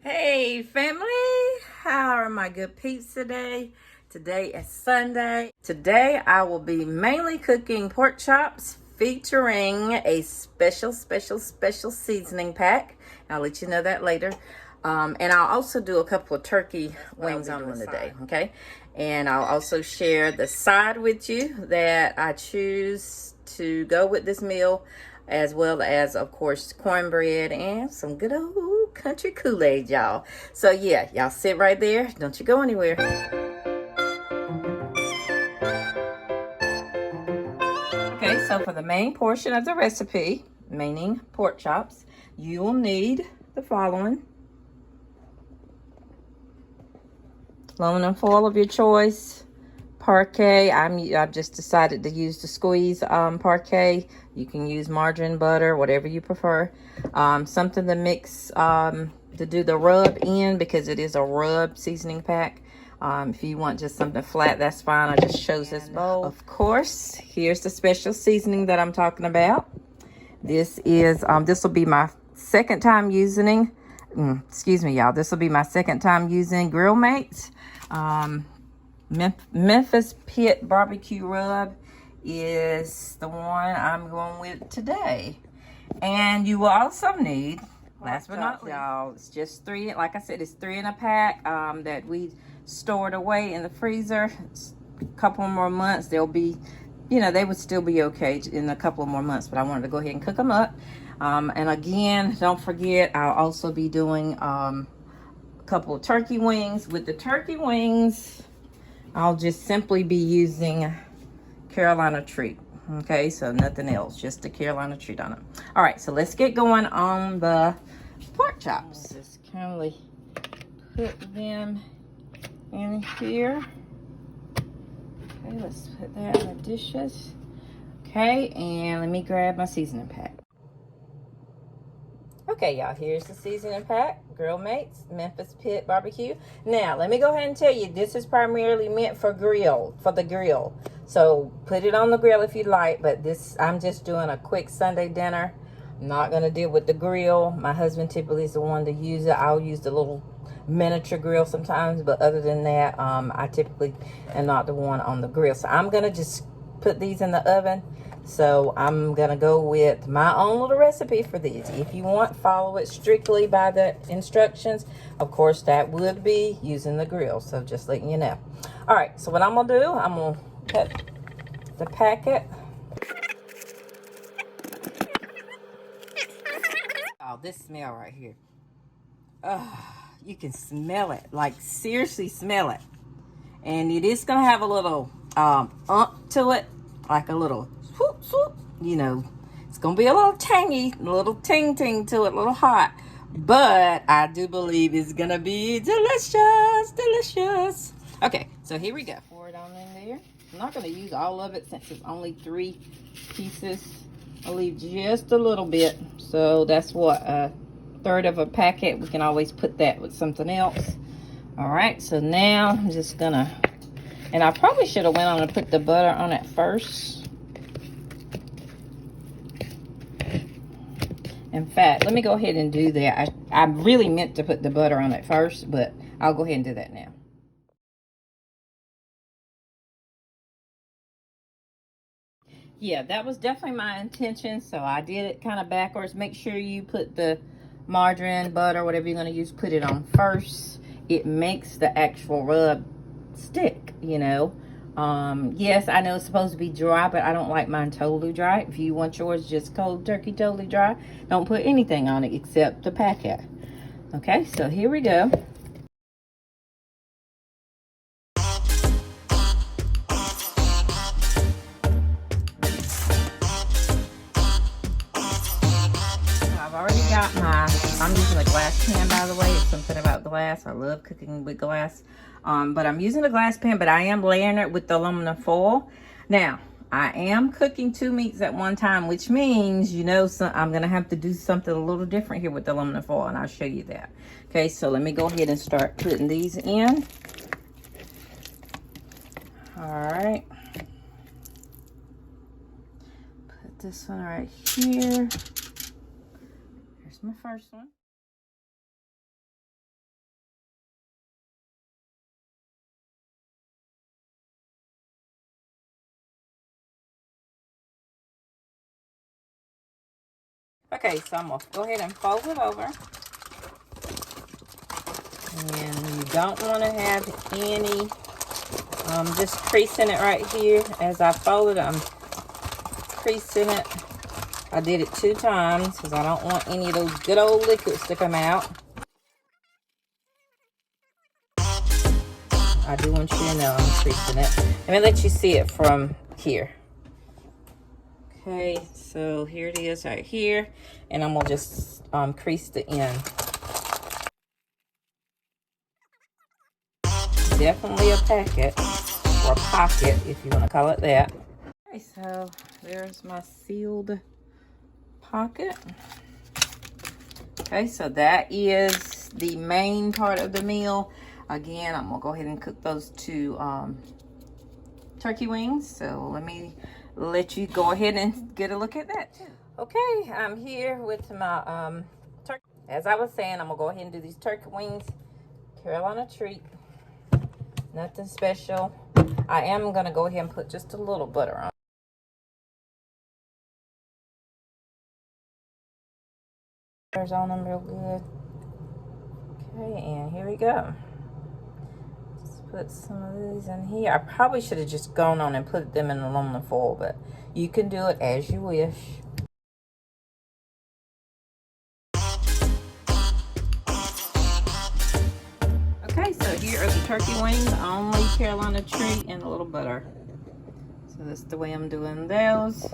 Hey family, how are my good peeps today? Today is Sunday. Today I will be mainly cooking pork chops featuring a special seasoning pack. I'll let you know that later. And I'll also do a couple of turkey wings on the today, okay? And I'll also share the side with you that I choose to go with this meal, as well as, of course, cornbread and some good old country Kool-Aid, y'all. So yeah, y'all sit right there. Don't you go anywhere. Okay, so for the main portion of the recipe, meaning pork chops, you will need the following: aluminum foil of your choice, parquet. I've just decided to use the squeeze parquet. You can use margarine, butter, whatever you prefer. Something to mix to do the rub in, because it is a rub seasoning pack. If you want just something flat, that's fine. I just chose this bowl. Of course, here's the special seasoning that I'm talking about. This is this will be my second time using excuse me, y'all. This will be my second time using Grill Mates. Memphis Pit barbecue rub is the one I'm going with today. And you will also need, last but not least, y'all, it's just three. Like I said, it's 3 in a pack that we stored away in the freezer. A couple more months, they'll be, they would still be okay in a couple more months, but I wanted to go ahead and cook them up. And again, don't forget, I'll also be doing a couple of turkey wings. With the turkey wings, I'll just simply be using Carolina Treat. Okay, so nothing else, just the Carolina Treat on it. All right, so let's get going on the pork chops. Just kind of put them in here. Okay, let's put that in the dishes. Okay, and let me grab my seasoning pack. Okay, y'all, here's the seasoning pack. Grill Mates, Memphis Pit barbecue. Now, let me go ahead and tell you, this is primarily meant for the grill. So put it on the grill if you like, but this, I'm just doing a quick Sunday dinner. I'm not gonna deal with the grill. My husband typically is the one to use it. I'll use the little miniature grill sometimes, but other than that, I typically am not the one on the grill. So I'm gonna just put these in the oven. So I'm gonna go with my own little recipe for these. If you want, follow it strictly by the instructions. Of course, that would be using the grill. So just letting you know. All right, so what I'm gonna do, I'm gonna cut the packet. Oh, this smell right here. You can smell it, like seriously smell it. And it is gonna have a little to it, like a little swoop swoop. It's gonna be a little tangy, a little ting ting to it, a little hot, but I do believe it's gonna be delicious. Okay, so here we go. Pour it on in there. I'm not gonna use all of it since it's only 3 pieces. I'll leave just a little bit. So that's what, a third of a packet. We can always put that with something else. All right, so now I'm just gonna, and I probably should have went on and put the butter on it first. In fact, let me go ahead and do that. I really meant to put the butter on it first, but I'll go ahead and do that now. Yeah, that was definitely my intention, so I did it kind of backwards. Make sure you put the margarine, butter, whatever you're going to use, put it on first. It makes the actual rub stick, Yes, I know it's supposed to be dry, but I don't like mine totally dry. If you want yours just cold turkey totally dry, don't put anything on it except the packet. Okay, so here we go. I've already got I'm using a glass pan, by the way. It's something about glass. I love cooking with glass. But I'm using a glass pan, but I am layering it with the aluminum foil. Now, I am cooking 2 meats at one time, which means, I'm going to have to do something a little different here with the aluminum foil, and I'll show you that. Okay, so let me go ahead and start putting these in. All right. Put this one right here. Here's my first one. Okay, so I'm gonna go ahead and fold it over. And you don't want to have any just creasing it right here. As I fold it, I'm creasing it. I did it 2 times because I don't want any of those good old liquids to come out. I do want you to know I'm creasing it. Let me let you see it from here. Okay, so here it is right here. And I'm going to just crease the end. Definitely a packet, or pocket if you want to call it that. Okay, so there's my sealed pocket. Okay, so that is the main part of the meal. Again, I'm gonna go ahead and cook those 2 turkey wings. So let me let you go ahead and get a look at that too. Okay, I'm here with my turkey. As I was saying, I'm gonna go ahead and do these turkey wings. Carolina treat. Nothing special. I am gonna go ahead and put just a little butter on. Butter's on them real good. Okay, and here we go. Just put some of these in here. I probably should have just gone on and put them in aluminum foil, but you can do it as you wish. Okay, so here are the turkey wings, only Carolina treat and a little butter. So that's the way I'm doing those.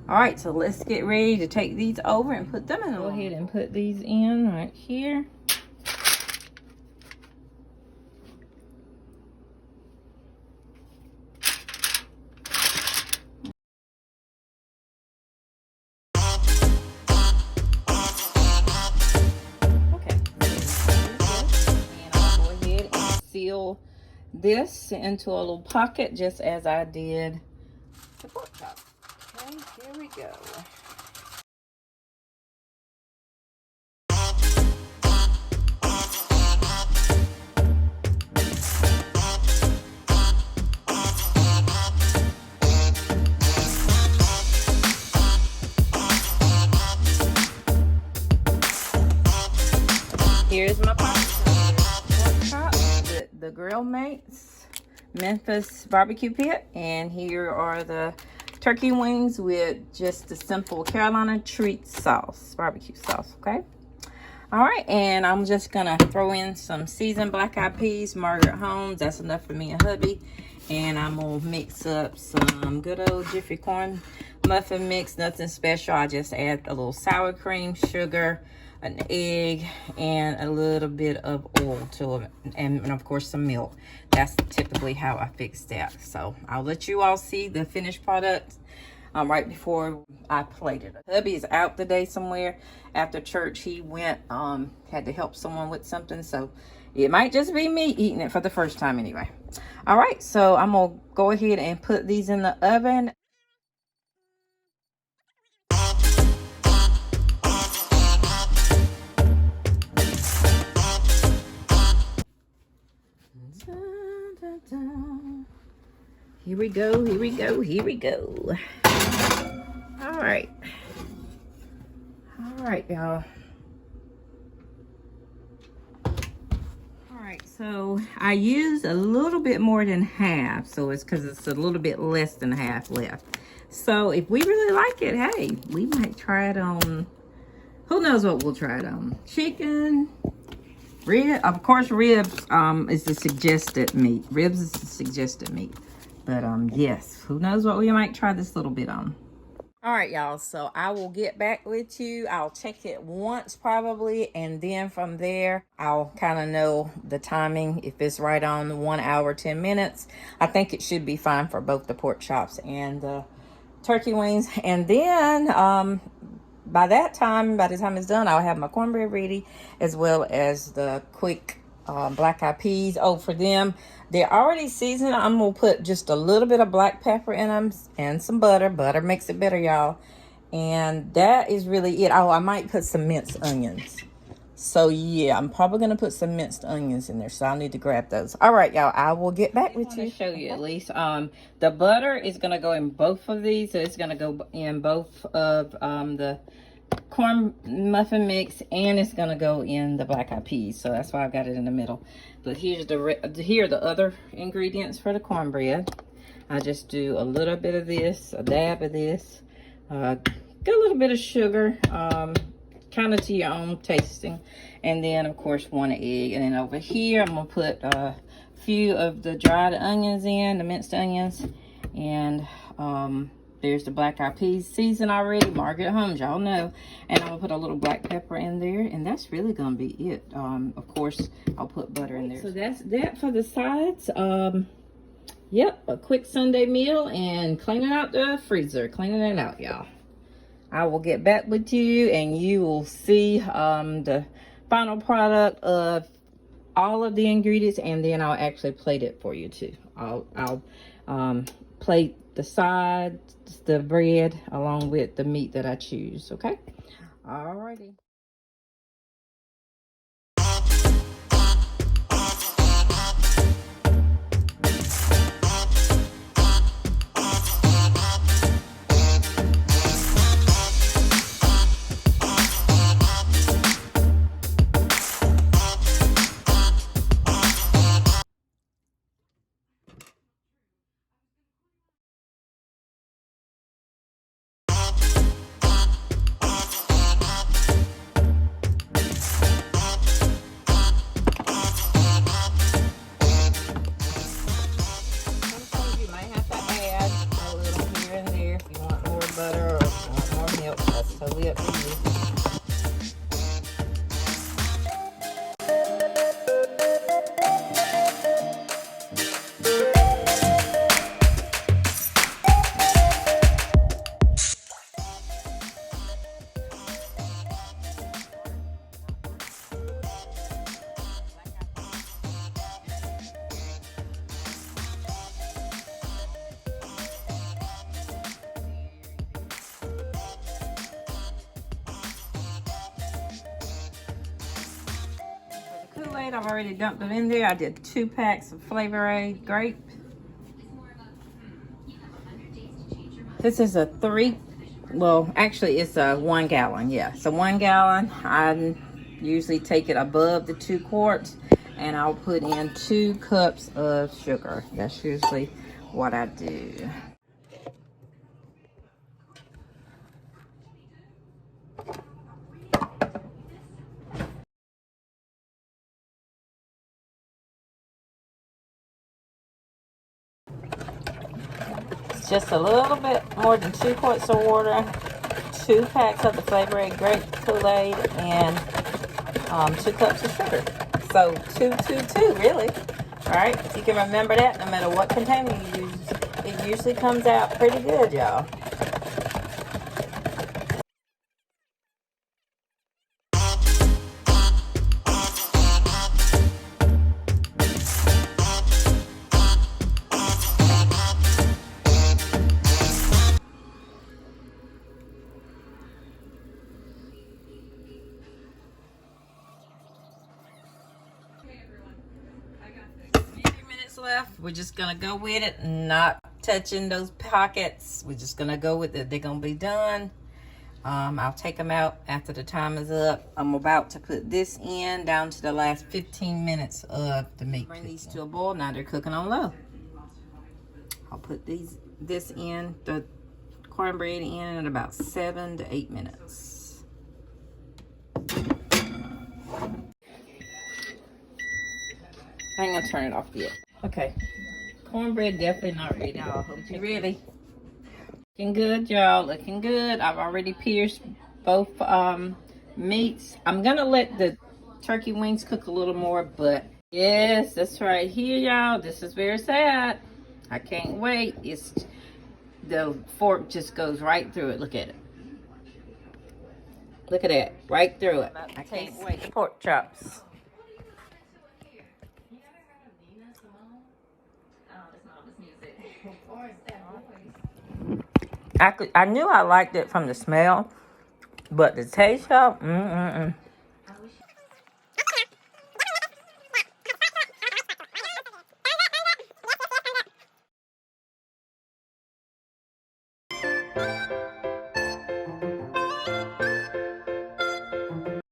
All right, so let's get ready to take these over and put them in. Go ahead and put these in right here. Okay. And I'll go ahead and seal this into a little pocket just as I did the pork chop. Okay, here we go. Here's my pork chop, the Grill Mates Memphis barbecue pit, and here are the turkey wings with just the simple Carolina treat sauce, barbecue sauce. Okay. All right, and I'm just gonna throw in some seasoned black eyed peas, Margaret Holmes. That's enough for me and hubby. And I'm gonna mix up some good old Jiffy corn muffin mix. Nothing special. I just add a little sour cream, sugar, an egg, and a little bit of oil to it, and of course some milk. That's typically how I fix that. So I'll let you all see the finished product right before I plated it. Hubby is out today somewhere. After church, he went, had to help someone with something. So it might just be me eating it for the first time anyway. All right, so I'm gonna go ahead and put these in the oven. Here we go, here we go, here we go. All right, y'all. All right, so I used a little bit more than half, so it's because it's a little bit less than half left. So if we really like it, hey, we might try it on, who knows what we'll try it on. Chicken, rib, of course ribs is the suggested meat. Ribs is the suggested meat. But yes, who knows what we might try this little bit on. All right, y'all, so I will get back with you. I'll check it once probably, and then from there, I'll kind of know the timing, if it's right on 1 hour, 10 minutes. I think it should be fine for both the pork chops and the turkey wings. And then by the time it's done, I'll have my cornbread ready, as well as the quick black eyed peas. Oh, for them, they're already seasoned. I'm gonna put just a little bit of black pepper in them and some butter. Butter makes it better, y'all. And that is really it. Oh, I might put some minced onions. So yeah, I'm probably gonna put some minced onions in there, so I'll need to grab those. All right, y'all, I will get back with you. Show you at least. The butter is gonna go in both of these, so it's gonna go in both of the corn muffin mix, and it's gonna go in the black eyed peas, so that's why I've got it in the middle. But here are the other ingredients for the cornbread. I just do a little bit of this, a dab of this, get a little bit of sugar, kind of to your own tasting, and then of course 1 egg. And then over here I'm gonna put a few of the dried onions in, the minced onions, and there's the black eyed peas seasoned already, Margaret Holmes, y'all know. And I'm gonna put a little black pepper in there, and that's really gonna be it. Of course, I'll put butter in there. So that's that for the sides. Yep, a quick Sunday meal and cleaning out the freezer, cleaning it out, y'all. I will get back with you, and you will see the final product of all of the ingredients, and then I'll actually plate it for you too. I'll plate the sides, the bread, along with the meat that I choose, okay? Alrighty. Butter or more milk, that's totally up to you. Kool-Aid, I've already dumped it in there. I did 2 packs of Flavor Aid grape. This is a 3, well, actually it's a 1 gallon, yeah. So 1 gallon, I usually take it above the 2 quarts, and I'll put in 2 cups of sugar. That's usually what I do. Just a little bit more than 2 quarts of water, 2 packs of the Flavor Aid grape Kool-Aid, and 2 cups of sugar. So 2, 2, 2, really. All right, if you can remember that, no matter what container you use, it usually comes out pretty good, y'all. Left, we're just gonna go with it, not touching those pockets. We're just gonna go with it. They're gonna be done. I'll take them out after the time is up. I'm about to put this in down to the last 15 minutes of the meat. Bring these to a boil. Now they're cooking on low. I'll put this in, the cornbread in at about 7 to 8 minutes. I ain't gonna turn it off yet. Okay, cornbread definitely not ready. Y'all, hope you're ready. Looking good, y'all. Looking good. I've already pierced both meats. I'm gonna let the turkey wings cook a little more, but yes, that's right here, y'all. This is very sad. I can't wait. It's the fork just goes right through it. Look at it. Look at that, right through it. I can't wait. The pork chops. I knew I liked it from the smell, but the taste, y'all,